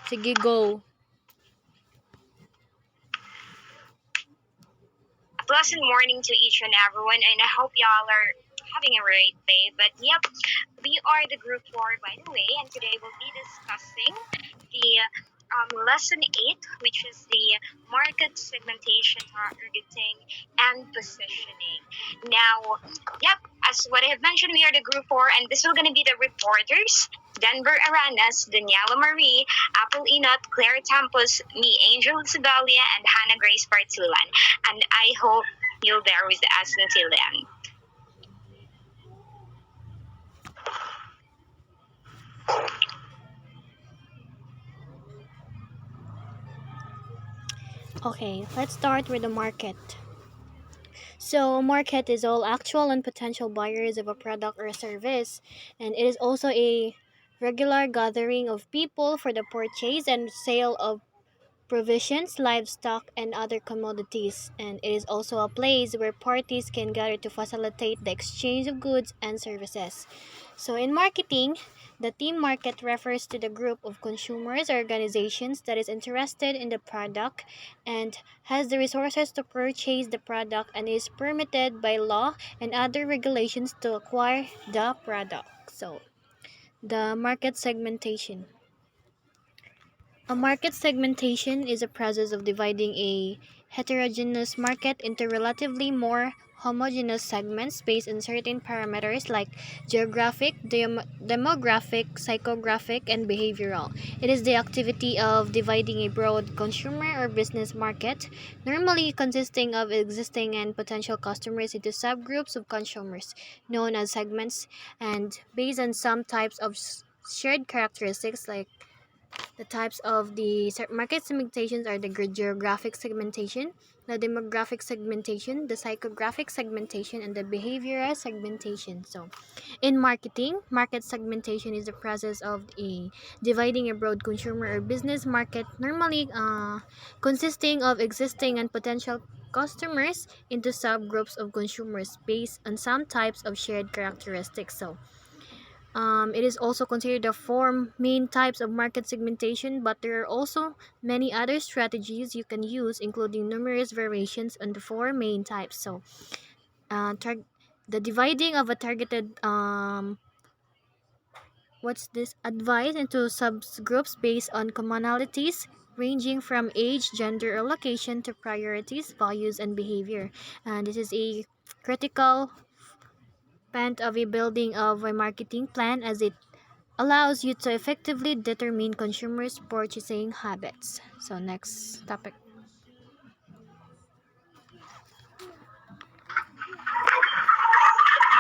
Sige, go. Pleasant morning to each and everyone, and I hope y'all are having a great day. But yep, we are the group 4, by the way, and today we'll be discussing the lesson 8, which is the market segmentation, targeting, and positioning. Now, yep, as what I have mentioned, we are the group 4, and this is going to be the reporters. Deanver Aranas, Daniela Marie, Apple Inot, Clairmae Tampus, me, Angel Desabelle, and Hanna Grace Partulan. And I hope you'll bear with us until then. Okay, let's start with the market. So, a market is all actual and potential buyers of a product or service, and it is also a regular gathering of people for the purchase and sale of provisions, livestock, and other commodities, and it is also a place where parties can gather to facilitate the exchange of goods and services. So, in marketing, the team market refers to the group of consumers or organizations that is interested in the product and has the resources to purchase the product and is permitted by law and other regulations to acquire the product. So, the market segmentation. A market segmentation is a process of dividing a heterogeneous market into relatively more homogeneous segments based on certain parameters like geographic, demographic, psychographic, and behavioral. It is the activity of dividing a broad consumer or business market, normally consisting of existing and potential customers, into subgroups of consumers, known as segments, and based on some types of shared characteristics like the types of the market segmentations are the geographic segmentation, the demographic segmentation, the psychographic segmentation, and the behavioral segmentation. So, in marketing, market segmentation is the process of dividing a broad consumer or business market, normally consisting of existing and potential customers, into subgroups of consumers based on some types of shared characteristics. So, it is also considered the four main types of market segmentation, but there are also many other strategies you can use, including numerous variations on the four main types. So, the dividing of a targeted advice into subgroups based on commonalities ranging from age, gender, or location to priorities, values, and behavior. And this is a critical part of a building of a marketing plan, as it allows you to effectively determine consumers' purchasing habits. So, next topic.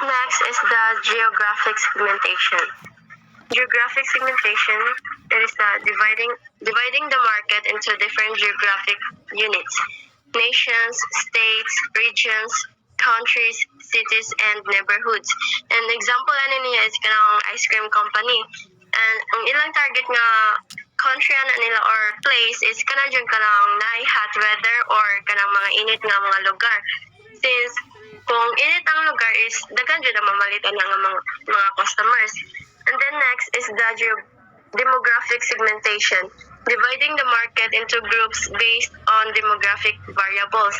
Next is the geographic segmentation. Geographic segmentation is the dividing the market into different geographic units: nations, states, regions, countries, cities, and neighborhoods. An example ano niya is kanang ice cream company. And ang ilang target nga country ana nila or place is kanang dyan kanang hot weather or kanang mga init nga mga lugar. Since kung init ang lugar is daghan jud ang mamalitan nga mga customers. And then next is the demographic segmentation, dividing the market into groups based on demographic variables.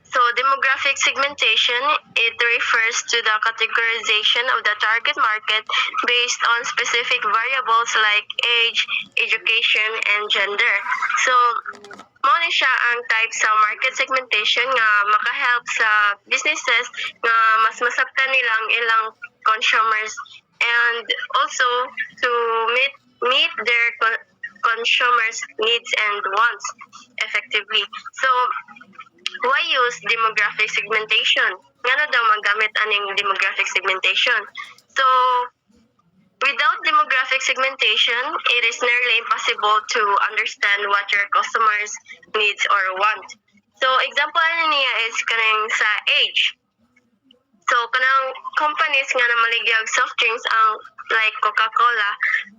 So demographic segmentation, it refers to the categorization of the target market based on specific variables like age, education, and gender. So mo ni siya ang type sa market segmentation nga makahelp sa businesses nga mas masabtan nilang ilang consumers and also to meet their consumers needs and wants effectively. So why use demographic segmentation? Nga daw magamit aning demographic segmentation. So without demographic segmentation, it is nearly impossible to understand what your customers needs or want. So example niya is kanang sa age. So kanang companies nga na maligyag soft drinks ang like Coca-Cola,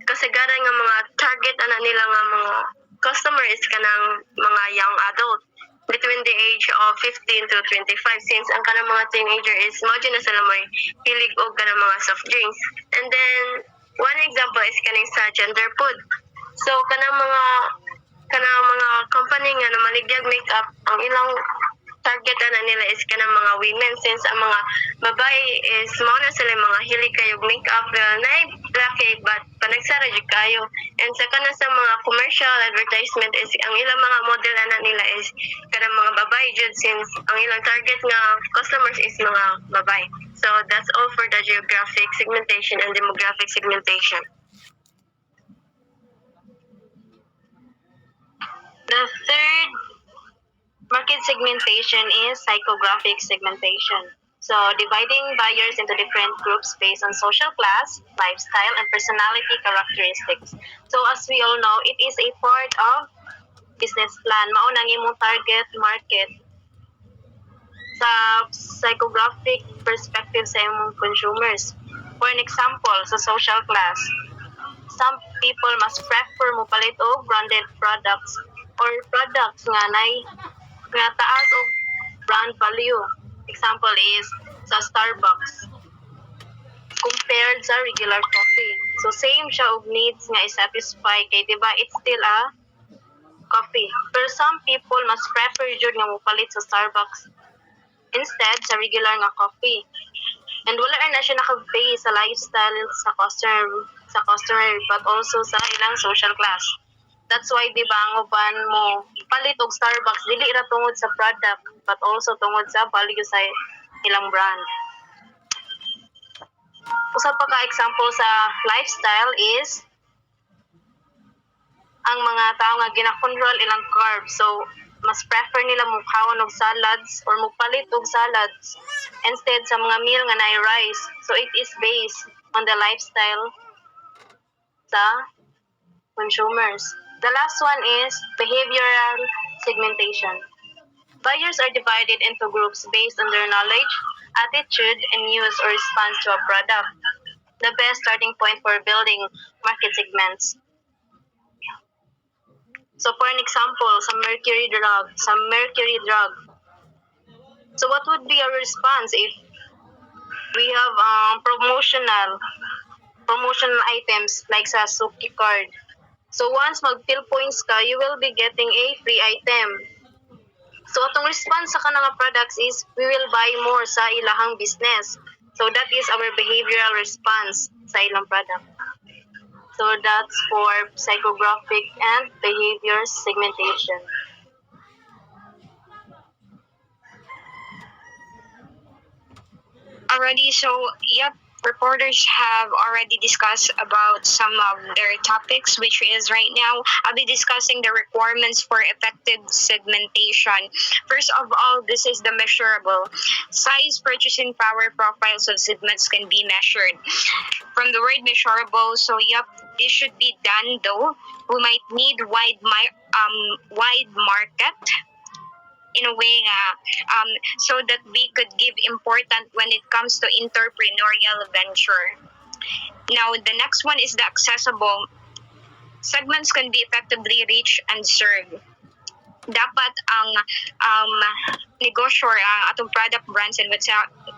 kasagaran nga mga target ana nila nga mga customer is kanang mga young adult between the age of 15 to 25, since ang kanang mga teenager is mao na sila may hilig og kanang mga soft drinks. And then one example is kaning sa gender food. So kanang mga company nga na maligyag makeup ang ilang target na nila is kanang mga women since ang mga babae is mao na sila mga hilig kayo makeup well na laki but panagsara jud kayo and sa kana sa mga commercial advertisement is ang ilang mga model na nila is kanang mga babae jud since ang ilang target nga customers is mga babae. So that's all for the geographic segmentation and demographic segmentation. The third market segmentation is psychographic segmentation. So, dividing buyers into different groups based on social class, lifestyle, and personality characteristics. So, as we all know, it is a part of business plan. Maunang imong target market sa psychographic perspective sa imong consumers. For an example, sa social class, some people must prefer mo palit og branded products or products nga taas og brand value. Example is sa Starbucks compared sa regular coffee. So same siya og needs nga i-satisfy kay diba it's still a coffee. Pero some people must prefer jud nga mopalit sa Starbucks instead sa regular nga coffee. And wala na siya naka-base sa lifestyle sa customer but also sa ilang social class. That's why di ba ang uban mo palit og Starbucks dili ra tungod sa product but also tungod sa value sa ilang brand. Usa pa ka example sa lifestyle is ang mga tao nga gina-control ilang carbs. So mas prefer nila mukhawon og salads or mupalit og salads instead sa mga meal nga naay rice. So it is based on the lifestyle sa consumers. The last one is behavioral segmentation. Buyers are divided into groups based on their knowledge, attitude, and use or response to a product. The best starting point for building market segments. So for an example, some mercury drug. So what would be our response if we have promotional items like sa Suki card? So once mag-fill points ka, you will be getting a free item. So atong response sa kanang products is we will buy more sa ilahang business. So that is our behavioral response sa ilang product. So that's for psychographic and behavior segmentation. Already, so yep, reporters have already discussed about some of their topics, which is right now I'll be discussing the requirements for effective segmentation. First of all, this is the measurable. Size, purchasing power profiles of segments can be measured. From the word measurable, so yep, this should be done though. We might need wide market in a way so that we could give important when it comes to entrepreneurial venture. Now, the next one is the accessible. Segments can be effectively reached and served. Dapat ang negosyo, atong product brands and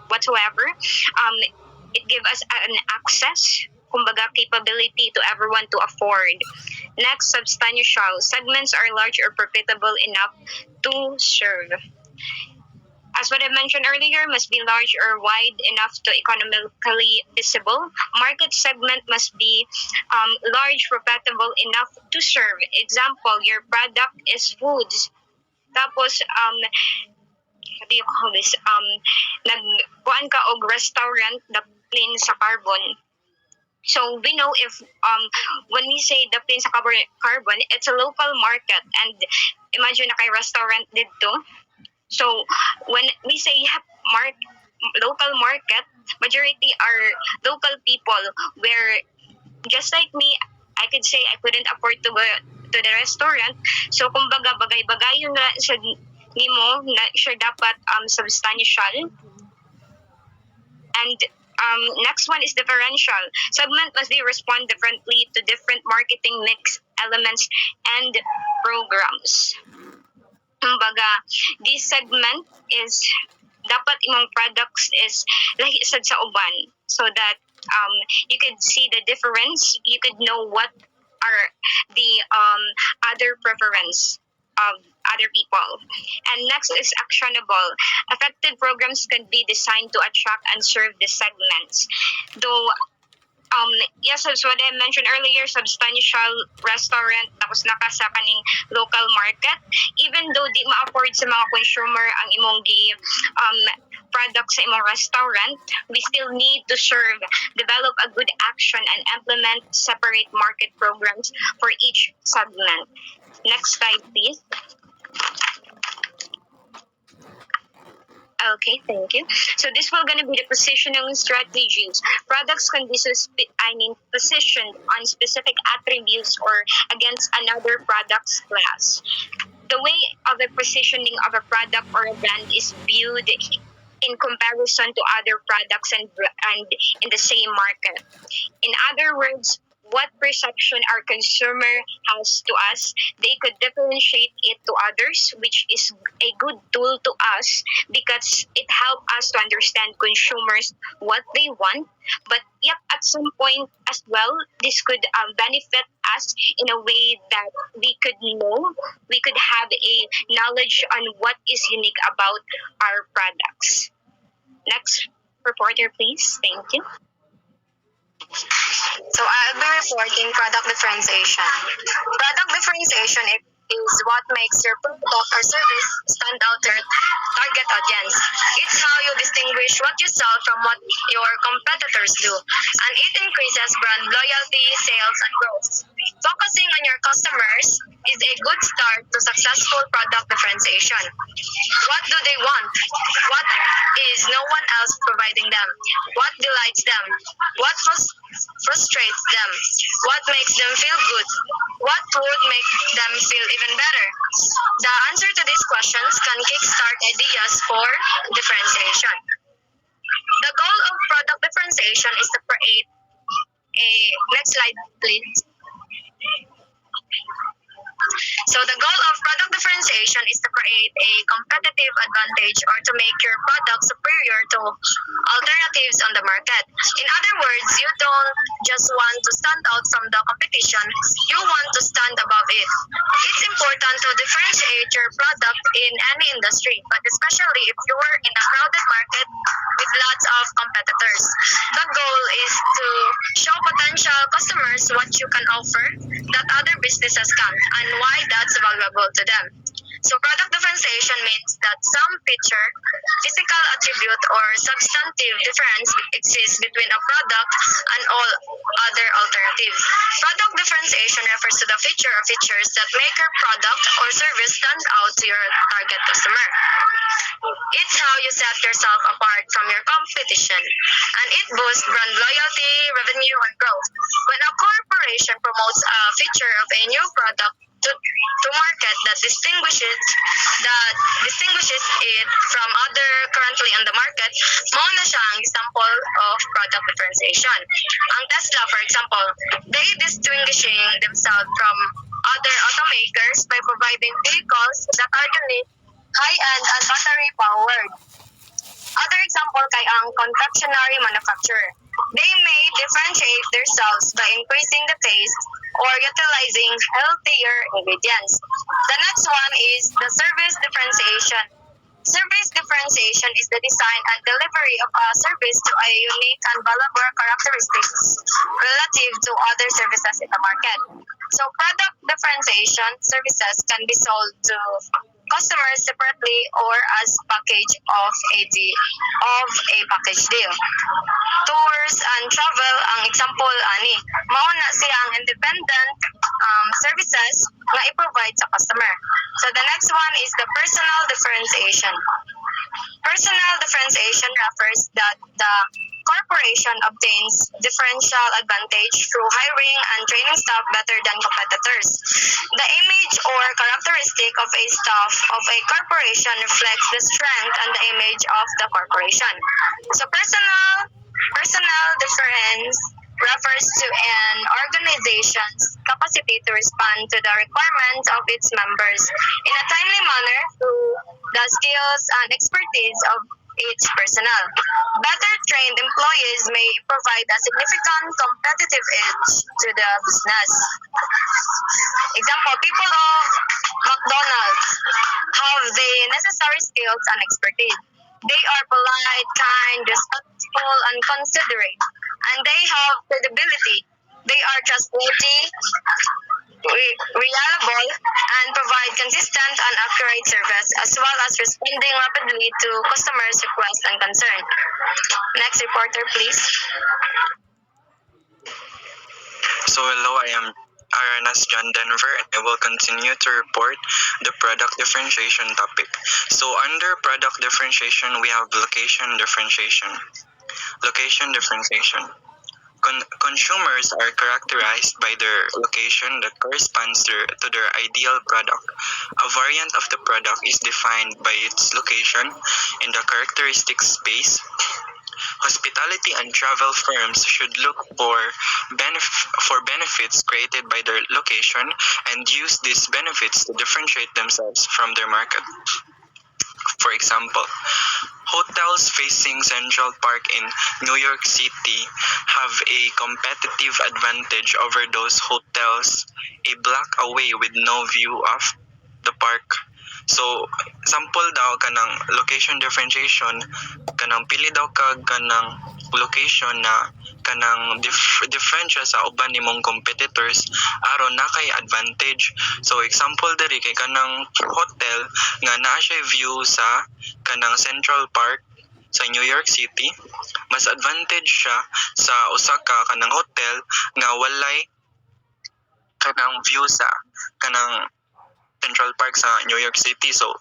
whatsoever, it give us an access, kumbaga capability to everyone to afford. Next, substantial. Segments are large or profitable enough to serve. As what I mentioned earlier, must be large or wide enough to economically visible. Market segment must be large, profitable enough to serve. Example, your product is foods. Tapos, what do you call this? Nagkuhan ka og restaurant na plain sa carbon. So we know if when we say the plain sa carbon, it's a local market, and imagine na kay restaurant dito. So when we say local market, majority are local people where just like me, I could say I couldn't afford to go to the restaurant. So kumbaga bagay-bagay yun na sa nimo na siya dapat substantial. And next one is differential. Segment must be respond differently to different marketing mix elements and programs. Kumbaga, this segment is dapat imong products is lahi sad sa uban so that you could see the difference. You could know what are the other preference of other people. And next is actionable. Effective programs can be designed to attract and serve the segments. Though yes, as what I mentioned earlier, substantial restaurant tapos naka sa kaning local market, even though di ma-afford sa mga consumer ang imong product sa imong restaurant, we still need to serve, develop a good action, and implement separate market programs for each segment. Next slide, please. Okay, thank you. So this will gonna be the positioning strategies. Products can be positioned on specific attributes or against another product's class. The way of the positioning of a product or a brand is viewed in comparison to other products and in the same market. In other words, what perception our consumer has to us, they could differentiate it to others, which is a good tool to us because it helps us to understand consumers what they want. But yep, at some point as well, this could benefit us in a way that we could know, we could have a knowledge on what is unique about our products. Next reporter, please. Thank you. So I'll be reporting product differentiation. Product differentiation is what makes your product or service stand out to your target audience. It's how you distinguish what you sell from what your competitors do, and it increases brand loyalty, sales, and growth. Focusing on your customers is a good start to successful product differentiation. What do they want? What is no one else providing them? What delights them? What frustrates them? What makes them feel good? What would make them feel even better? The answer to these questions can kickstart ideas for differentiation. The goal of product differentiation is to create a next slide, please. So the goal of product differentiation is to create a competitive advantage or to make your product superior to alternatives on the market. In other words, you don't just want to stand out from the competition, you want to stand above it. It's important to differentiate your product in any industry, but especially if you are in a crowded market with lots of competitors. The goal is to show potential customers what you can offer that other businesses can't and why that's valuable to them. So product differentiation means that some feature, physical attribute, or substantive difference exists between a product and all other alternatives. Product differentiation refers to the features that make your product or service stand out to your target customer. It's how you set yourself apart from your competition, and it boosts brand loyalty, revenue, and growth. When a corporation promotes a feature of a new product to market that distinguishes it from other currently on the market, mao na siya ang example of product differentiation. Ang Tesla, for example, they distinguishing themselves from other automakers by providing vehicles that are unique, high-end, and battery-powered. Other example kay ang confectionery manufacturer. They may differentiate themselves by increasing the taste or utilizing healthier ingredients. The next one is the service differentiation. Service differentiation is the design and delivery of a service to a unique and valuable characteristics relative to other services in the market. So product differentiation services can be sold to customers separately or as package of a package deal. Tours and travel ang example ani. Mao na siya ang independent services na i-provide sa customer. So the next one is the personal differentiation. Personal differentiation refers that the corporation obtains differential advantage through hiring and training staff better than competitors. The image or characteristic of a staff of a corporation reflects the strength and the image of the corporation. So personal difference refers to an organization's capacity to respond to the requirements of its members in a timely manner through the skills and expertise of its personnel. Better trained employees may provide a significant competitive edge to the business. example, people of McDonald's have the necessary skills and expertise. They are polite, kind, respectful, and considerate, and they have credibility. They are trustworthy, reliable, and provide consistent and accurate service, as well as responding rapidly to customers' requests and concerns. Next reporter, please. So hello, I am Aranas John Denver, and I will continue to report the product differentiation topic. So under product differentiation, we have location differentiation. Location differentiation. Consumers are characterized by their location that corresponds to their ideal product. A variant of the product is defined by its location in the characteristic space. Hospitality and travel firms should look for benefits created by their location and use these benefits to differentiate themselves from their market. For example, hotels facing Central Park in New York City have a competitive advantage over those hotels a block away with no view of the park. So, sample daw kanang location differentiation, kanang pili daw kag kanang location na kanang different siya sa uban nimong competitors aron na kay advantage. So example diri kay kanang hotel nga naa siya view sa kanang Central Park sa New York City, mas advantage siya sa usa ka kanang hotel nga walay kanang view sa kanang Central Park sa New York City. So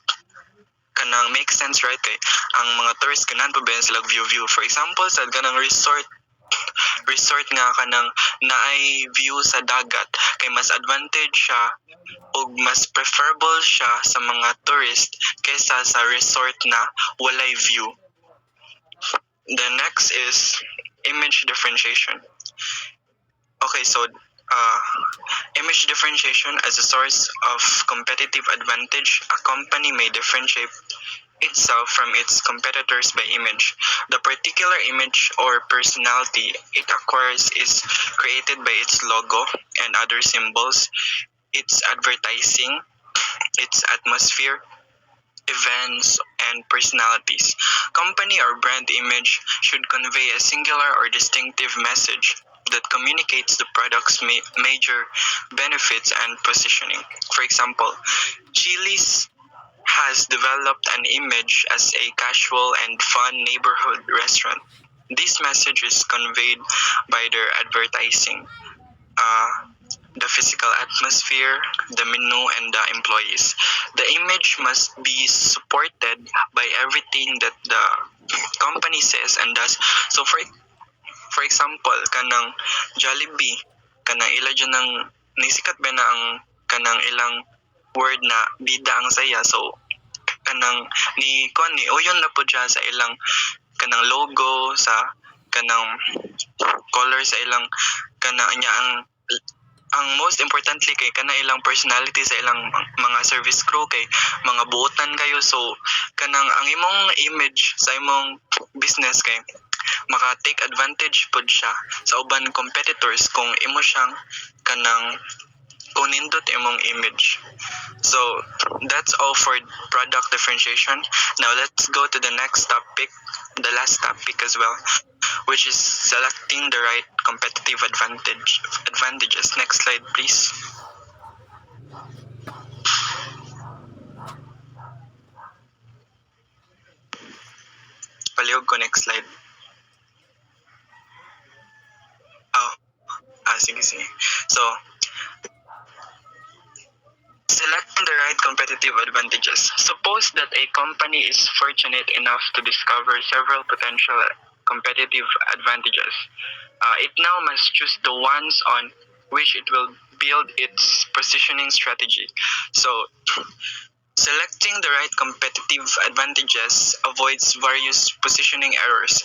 kanang make sense, right? Kay ang mga tourists kanan pa ba sila view. For example, sa kanang resort nga kanang naay view sa dagat, kay mas advantage siya o mas preferable siya sa mga tourist kaysa sa resort na walay view. The next is image differentiation. Okay, so image differentiation as a source of competitive advantage, a company may differentiate itself from its competitors by image. The particular image or personality it acquires is created by its logo and other symbols, its advertising, its atmosphere, events, and personalities. Company or brand image should convey a singular or distinctive message that communicates the product's major benefits and positioning. For example, Chili's has developed an image as a casual and fun neighborhood restaurant. This message is conveyed by their advertising, the physical atmosphere, the menu, and the employees. The image must be supported by everything that the company says and does. So for example, kanang Jollibee, kanang ila dyan ng nisikat ba na ang kanang ilang word na bida ang saya. So kanang ni uyon na po dyan sa ilang kanang logo, sa kanang color sa ilang kanang niya ang most importantly kay kana ilang personality sa ilang mga service crew kay mga buotan kayo. So kanang ang imong image sa imong business kay maka take advantage pod siya sa uban competitors kung imo siyang kanang kung nindot imong image. So that's all for product differentiation. Now let's go to the next topic, the last topic as well, which is selecting the right competitive advantages. Next slide, please. Palihog ko next slide. Sige. So, selecting the right competitive advantages. Suppose that a company is fortunate enough to discover several potential competitive advantages. It now must choose the ones on which it will build its positioning strategy. So, selecting the right competitive advantages avoids various positioning errors,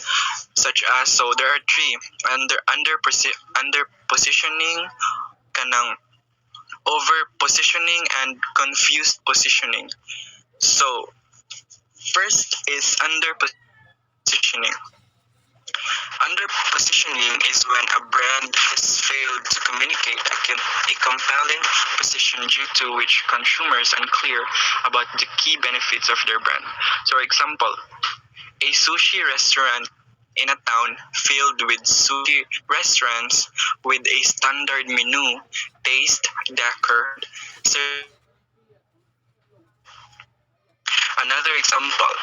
such as, so there are three, under positioning, kanang over positioning, and confused positioning. So, first is under positioning. Under positioning is when a brand has failed to communicate a compelling position due to which consumers are unclear about the key benefits of their brand. So, for example, a sushi restaurant in a town filled with sushi restaurants with a standard menu, taste, decor, service. Another example,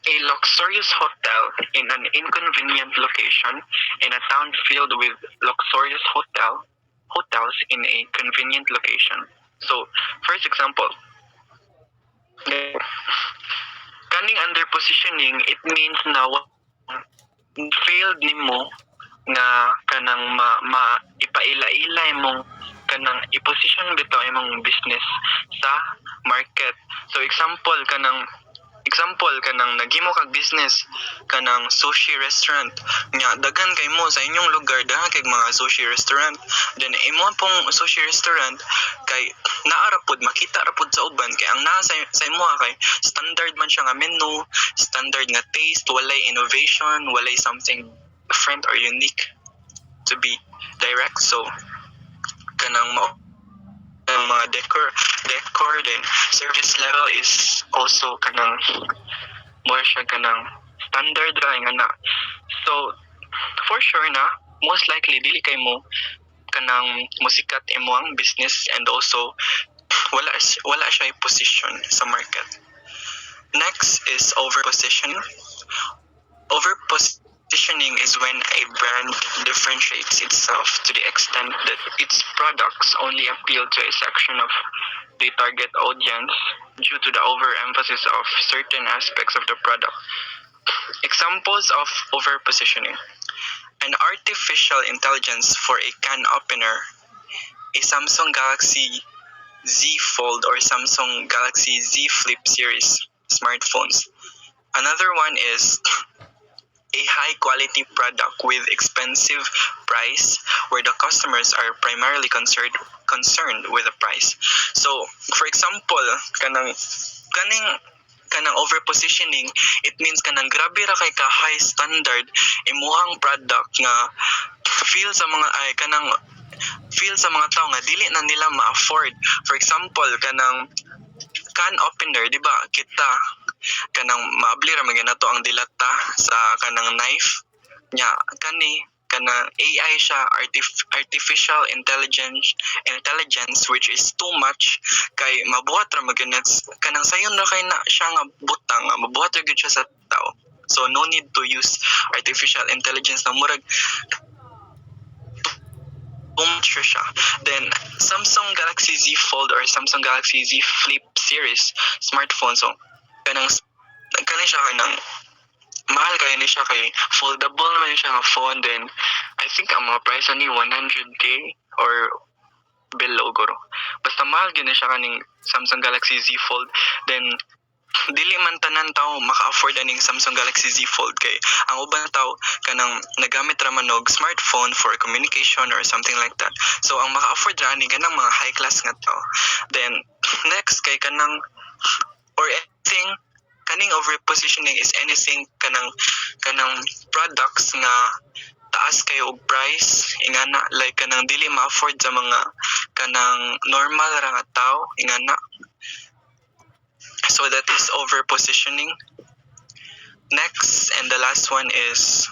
a luxurious hotel in an inconvenient location in a town filled with luxurious hotels in a convenient location. So, first example, kaning under positioning, it means na failed nimo nga kanang ipaila-ilay mong kanang i-position bitaw imong business sa market. So example kanang naghimo kag business kanang sushi restaurant nya daghan kay mo sa inyong lugar, daghan kay mga sushi restaurant, then imo pong sushi restaurant kay naa ra pud makita ra pud sa uban kay ang naa sa imo kay standard man siya nga menu, standard nga taste, walay innovation, walay something different or unique, to be direct. So kanang ang mga decor then service level is also kanang more siya kanang standard ra nga na. So for sure na most likely dili kay mo kanang musikat imo ang business, and also wala siya position sa market. Next is overpositioning. Overpositioning is when a brand differentiates itself to the extent that its products only appeal to a section of the target audience due to the overemphasis of certain aspects of the product. Examples of overpositioning: an artificial intelligence for a can opener, a Samsung Galaxy Z Fold or Samsung Galaxy Z Flip series smartphones. Another one is a high quality product with expensive price where the customers are primarily concerned with the price. So, for example, kanang over positioning, it means kanang grabe ra kay ka high standard imuhang product nga feel sa mga tao nga dili na nila ma-afford. For example, kanang can opener, di ba? Kita kanang maabli ra man nato ang dilata sa kanang knife nya kanang AI siya, artificial intelligence which is too much kay mabuhat ra maganat kanang sayon ra kay na siya nga butang, mabuhat ra gyud siya sa tao. So no need to use artificial intelligence na murag siya. Then Samsung Galaxy Z Fold or Samsung Galaxy Z Flip series smartphone, so kanang siya kanang mahal kayo ni siya kay foldable man siya nga phone. Then I think ang mga price ni 100k or below guro, basta mahal gyud siya kaning Samsung Galaxy Z Fold. Then dili man tanan tao maka-afford aning Samsung Galaxy Z Fold kay ang uban tao kanang nagamit ra man og smartphone for communication or something like that. So ang maka-afford ra ani kanang mga high class nga tao. Then next kay kanang or anything kaning over positioning is anything kanang products nga taas kayo og price ingana, like kanang dili ma-afford sa mga kanang normal ra nga tao ingana. So that is over positioning. Next and the last one is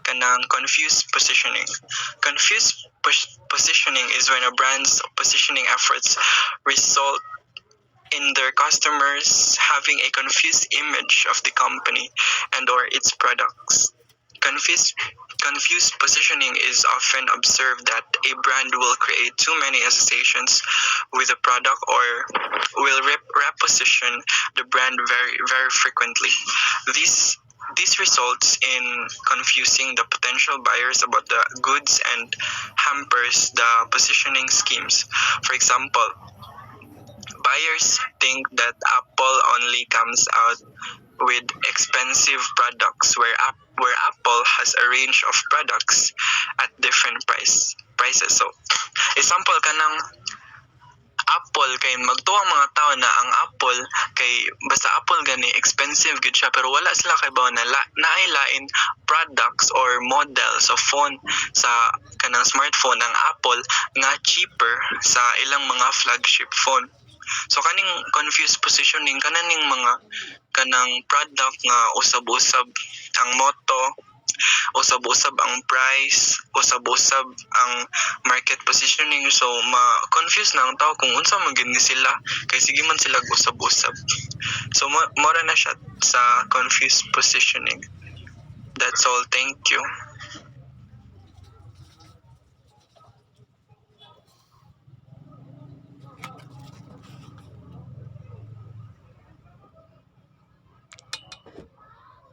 kanang confused positioning. Confused positioning is when a brand's positioning efforts result in their customers having a confused image of the company and or its products. Confused positioning is often observed that a brand will create too many associations with a product or will reposition the brand very, very frequently. This results in confusing the potential buyers about the goods and hampers the positioning schemes. For example, buyers think that Apple only comes out with expensive products where Apple has a range of products at different prices. So, example kanang Apple kay magtuwa mga tao na ang Apple kay basta Apple gani expensive gid siya pero wala sila kay bawo na naailain products or models of phone sa kanang smartphone ng Apple nga cheaper sa ilang mga flagship phone. So kaning confused positioning kananing mga kanang product nga usab-usab ang motto, usab-usab ang price, usab-usab ang market positioning, so ma-confuse na ang tao kung unsa man gid ni sila kay sige man sila usab-usab. So mora na siya sa confused positioning. That's all, thank you.